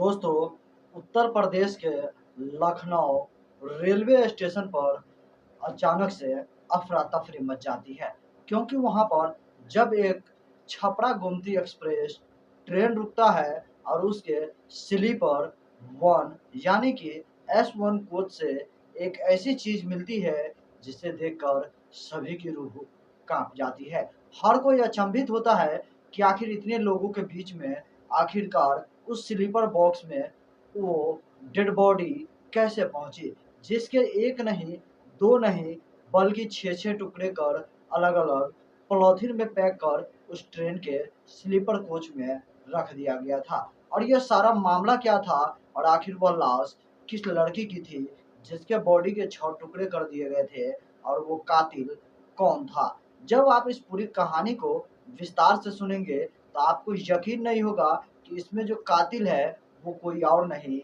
दोस्तों, उत्तर प्रदेश के Lucknow railway station पर अचानक से अफरा-तफरी मच जाती है, क्योंकि वहाँ पर जब एक छपरा गोमती एक्सप्रेस ट्रेन रुकता है और उसके स्लीपर 1 यानी कि S1 कोच से एक ऐसी चीज़ मिलती है, जिसे देखकर सभी की रूह काँप जाती है। हर कोई अचंभित होता है कि आखिर इतने लोगों के बीच में आखिरकार उस स्लीपर बॉक्स में वो डेड बॉडी कैसे पहुँची, जिसके 1 नहीं, 2 नहीं, बल्कि 6-6 टुकड़े कर अलग-अलग पॉलीथीन में पैक कर उस ट्रेन के स्लीपर कोच में रख दिया गया था। और ये सारा मामला क्या था और आखिर वह लाश किस लड़की की थी, जिसके बॉडी के 6 टुकड़े कर दिए गए थे और वो कातिल कौन था? जब आप इस पूरी कहानी को विस्तार से सुनेंगे, तो आपको यकीन नहीं होगा कि इसमें जो कातिल है, वो कोई और नहीं,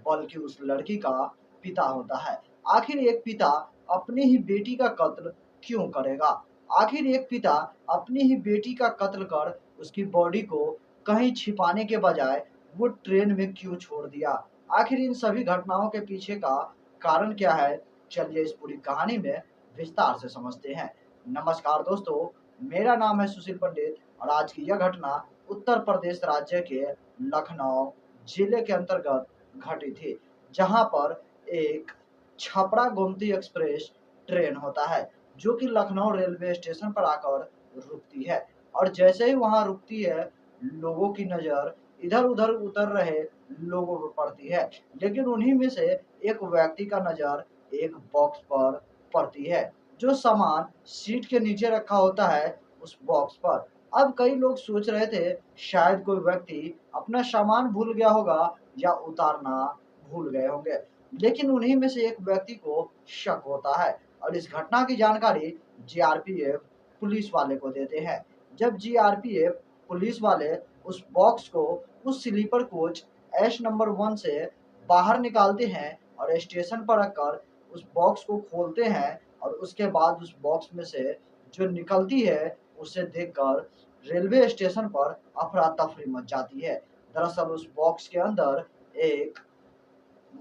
बल्कि उस लड़की का पिता होता है। आखिर एक पिता अपनी ही बेटी का कत्ल क्यों करेगा? आखिर एक पिता अपनी ही बेटी का कत्ल कर उसकी बॉडी को कहीं छिपाने के बजाय वो ट्रेन में क्यों छोड़ दिया? आखिर इन सभी घटनाओं के पीछे का कारण क्या है? चलिए इस पूरी कहानी में विस्तार से समझते हैं। नमस्कार दोस्तों, मेरा नाम है सुशील पंडित और आज की यह घटना उत्तर प्रदेश राज्य के लखनऊ जिले के अंतर्गत घटी थी, जहां पर एक छपरा गोमती एक्सप्रेस ट्रेन होता है, जो कि लखनऊ रेलवे स्टेशन पर आकर रुकती है। और जैसे ही वहां रुकती है, लोगों की नज़र इधर-उधर उतर रहे लोगों पर पड़ती है, लेकिन उन्हीं में से एक व्यक्ति का नज़र एक बॉक्स पर पड़ती है, जो सामान सीट के नीचे रखा होता है उस बॉक्स पर। अब कई लोग सोच रहे थे शायद कोई व्यक्ति अपना सामान भूल गया होगा या उतारना भूल गए होंगे। लेकिन उन्हीं में से एक व्यक्ति को शक होता है और इस घटना की जानकारी जीआरपीएफ पुलिस वाले को देते हैं। जब जीआरपीएफ पुलिस वाले उस बॉक्स को उस स्लीपर कोच एस नंबर 1 से बाहर निकालते हैं और स्टेशन पर रखकर उस बॉक्स को खोलते हैं और उसके बाद उस बॉक्स में से जो निकलती है, उसे देखकर रेलवे स्टेशन पर अफरा-तफरी मच जाती है। दरअसल उस बॉक्स के अंदर एक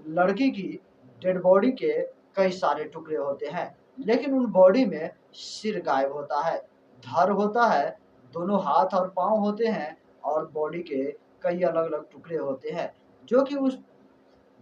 लड़की की डेड बॉडी के कई सारे टुकड़े होते हैं, लेकिन उन बॉडी में सिर गायब होता है, धड़ होता है, दोनों हाथ और पाँव होते हैं और बॉडी के कई अलग-अलग टुकड़े होते हैं, जो कि उस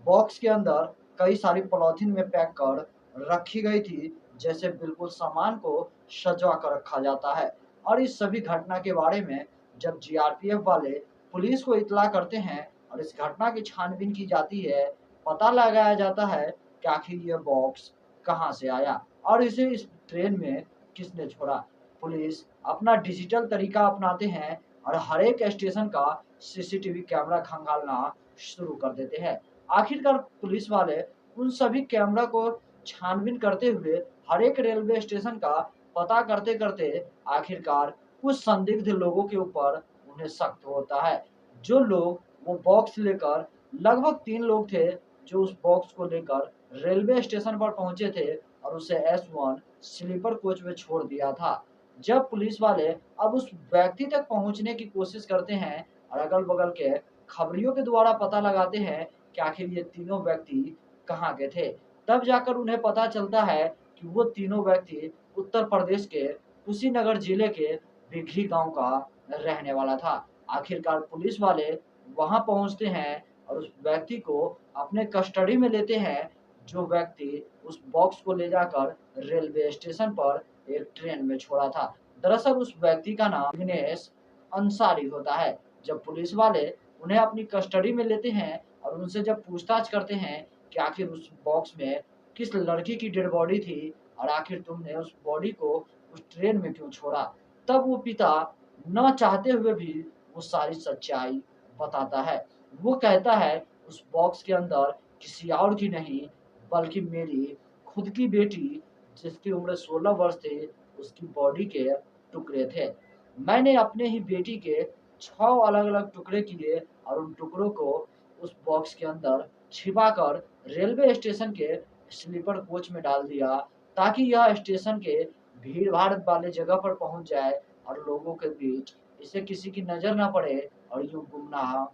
बॉक्स के अंदर कई सारी पॉलीथीन में पैक कर रखी गई थी, जैसे बिल्कुल सामान को सजवा कर रखा जाता है। और इस सभी घटना के बारे में जब जीआरपीएफ वाले पुलिस को इत्तला करते हैं और इस घटना की छानबीन की जाती है, पता लगाया जाता है कि आखिर ये बॉक्स कहाँ से आया और इसे इस ट्रेन में किसने छोड़ा। पुलिस अपना डिजिटल तरीका अपनाते हैं और हर एक स्टेशन का सीसीटीवी कैमरा खंगालना शुरू कर देते हैं। आखिरकार पुलिस वाले उन सभी कैमरा को छानबीन करते हुए हर एक रेलवे स्टेशन का पता करते-करते आखिरकार कुछ संदिग्ध लोगों के ऊपर उन्हें शक होता है। जो लोग वो बॉक्स लेकर लगभग 3 लोग थे, जो उस बॉक्स को लेकर रेलवे स्टेशन पर पहुँचे थे और उसे S1 स्लीपर कोच में छोड़ दिया था। जब पुलिस वाले अब उस व्यक्ति तक पहुँचने की कोशिश करते हैं और अगल-बगल के खबरियों के द्वारा पता लगाते हैं कि आखिर ये तीनों व्यक्ति कहाँ के थे। तब जाकर उन्हें पता चलता है कि वो तीनों व्यक्ति उत्तर प्रदेश के कुशीनगर जिले के बिघी गाँव का रहने वाला था। आखिरकार पुलिस वाले वहाँ पहुँचते हैं और उस व्यक्ति को अपने कस्टडी में लेते हैं, जो व्यक्ति उस बॉक्स को ले जाकर रेलवे स्टेशन पर एक ट्रेन में छोड़ा था। दरअसल उस व्यक्ति का नाम विघ्नेश अंसारी होता है। जब पुलिस वाले उन्हें अपनी कस्टडी में लेते हैं और उनसे जब पूछताछ करते हैं कि आखिर उस बॉक्स में किस लड़की की डेड बॉडी थी और आखिर तुमने उस बॉडी को उस ट्रेन में क्यों छोड़ा? तब वो पिता ना चाहते हुए भी वो सारी सच्चाई बताता है। वो कहता है उस बॉक्स के अंदर किसी और की नहीं, बल्कि मेरी खुद की बेटी, जिसकी उम्र 16 वर्ष थी, उसकी बॉडी के टुकड़े थे। मैंने अपने ही बेटी के 6 अलग-अलग टुकड़े किए और उन टुकड़ों को उस बॉक्स के अंदर छिपाकर रेलवे स्टेशन के स्लीपर कोच में डाल दिया, ताकि यह स्टेशन के भीड़-भाड़ वाले जगह पर पहुँच जाए और लोगों के बीच इसे किसी की नज़र ना पड़े और यूँ गुमनाह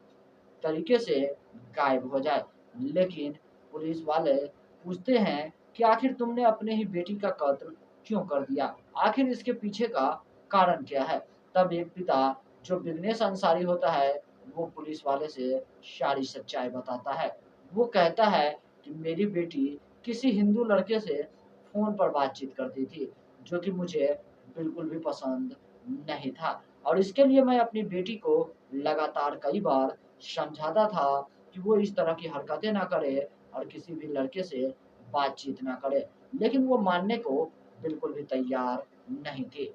तरीके से गायब हो जाए। लेकिन पुलिस वाले पूछते हैं कि आखिर तुमने अपने ही बेटी का कत्ल क्यों कर दिया? आखिर इसके पीछे का कारण क्या है? तब एक पिता जो विघ्नेश अंसारी होता है, वो पुलिस वाले से सारी सच्चाई बताता है। वो कहता है कि मेरी बेटी किसी हिंदू लड़के से फ़ोन पर बातचीत करती थी, जो कि मुझे बिल्कुल भी पसंद नहीं था और इसके लिए मैं अपनी बेटी को लगातार कई बार समझाता था कि वो इस तरह की हरकतें ना करे और किसी भी लड़के से बातचीत ना करे, लेकिन वो मानने को बिल्कुल भी तैयार नहीं थी।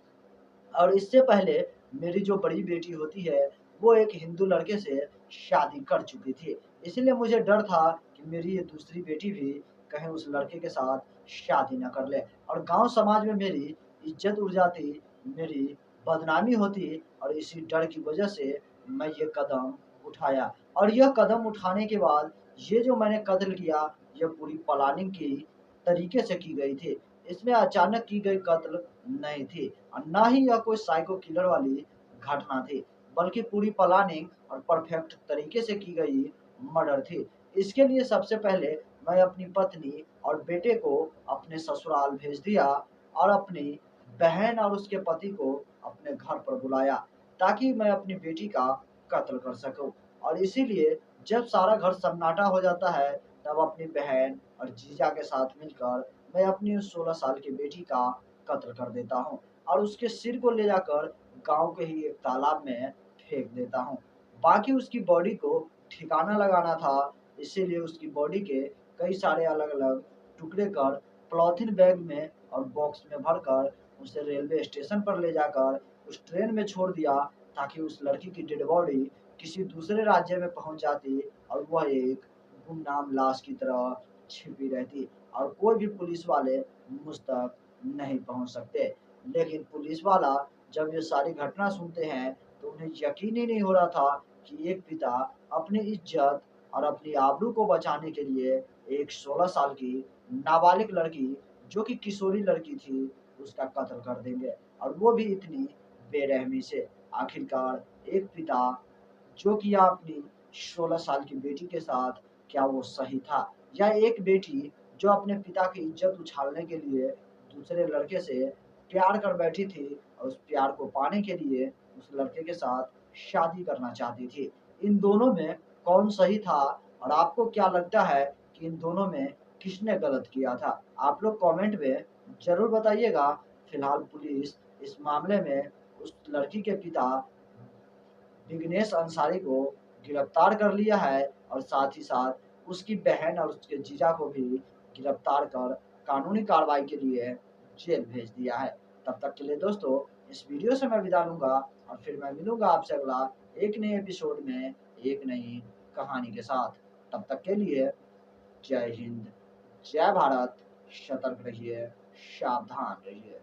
और इससे पहले मेरी जो बड़ी बेटी होती है, वो एक हिंदू लड़के से शादी कर चुकी थी। इसीलिए मुझे डर था कि मेरी ये दूसरी बेटी भी कहीं उस लड़के के साथ शादी ना कर ले और गाँव समाज में मेरी इज़्ज़त उड़ जाती, मेरी बदनामी होती और इसी डर की वजह से मैं ये कदम उठाया। और यह कदम उठाने के बाद ये जो मैंने कत्ल किया, यह पूरी प्लानिंग की तरीके से की गई थी। इसमें अचानक की गई कत्ल नहीं थी और ना ही यह कोई साइको किलर वाली घटना थी, बल्कि पूरी प्लानिंग और परफेक्ट तरीके से की गई मर्डर थी। इसके लिए सबसे पहले मैं अपनी पत्नी और बेटे को अपने ससुराल भेज दिया और अपनी बहन और उसके पति को अपने घर पर बुलाया, ताकि मैं अपनी बेटी का कत्ल कर सकूं। और इसीलिए जब सारा घर सन्नाटा हो जाता है, तब अपनी बहन और जीजा के साथ मिलकर मैं अपनी उस 16 साल की बेटी का कत्ल कर देता हूँ और उसके सिर को ले जाकर गाँव के ही एक तालाब में फेंक देता हूँ। बाकी उसकी बॉडी को ठिकाना लगाना था, इसीलिए उसकी बॉडी के कई सारे अलग-अलग टुकड़े कर पॉलीथीन बैग में और बॉक्स में भरकर उसे रेलवे स्टेशन पर ले जाकर उस ट्रेन में छोड़ दिया, ताकि उस लड़की की डेड बॉडी किसी दूसरे राज्य में पहुँच जाती और वह एक गुमनाम लाश की तरह छिपी रहती और कोई भी पुलिस वाले मुझ तक नहीं पहुँच सकते। लेकिन पुलिस वाला जब ये सारी घटना सुनते हैं, तो उन्हें यकीन ही नहीं हो रहा था कि एक पिता अपनी इज़्ज़त और अपनी आबरू को बचाने के लिए एक 16 साल की नाबालिग लड़की, जो कि किशोरी लड़की थी, उसका कत्ल कर देंगे और वो भी इतनी बेरहमी से। आखिरकार एक पिता जो किया अपनी 16 साल की बेटी के साथ, क्या वो सही था? या एक बेटी जो अपने पिता की इज़्ज़त उछालने के लिए दूसरे लड़के से प्यार कर बैठी थी और उस प्यार को पाने के लिए उस लड़के के साथ शादी करना चाहती थी। इन दोनों में कौन सही था और आपको क्या लगता है कि इन दोनों में किसने गलत किया था? आप लोग कमेंट में ज़रूर बताइएगा। फिलहाल पुलिस इस मामले में उस लड़की के पिता विघ्नेश अंसारी को गिरफ्तार कर लिया है और साथ ही साथ उसकी बहन और उसके जीजा को भी गिरफ्तार कर कानूनी कार्रवाई के लिए जेल भेज दिया है। तब तक के लिए दोस्तों, इस वीडियो से मैं विदा लूँगा और फिर मैं मिलूँगा आपसे अगला एक नए एपिसोड में एक नई कहानी के साथ। तब तक के लिए जय हिंद, जय भारत, सतर्क रहिए, सावधान रहिए।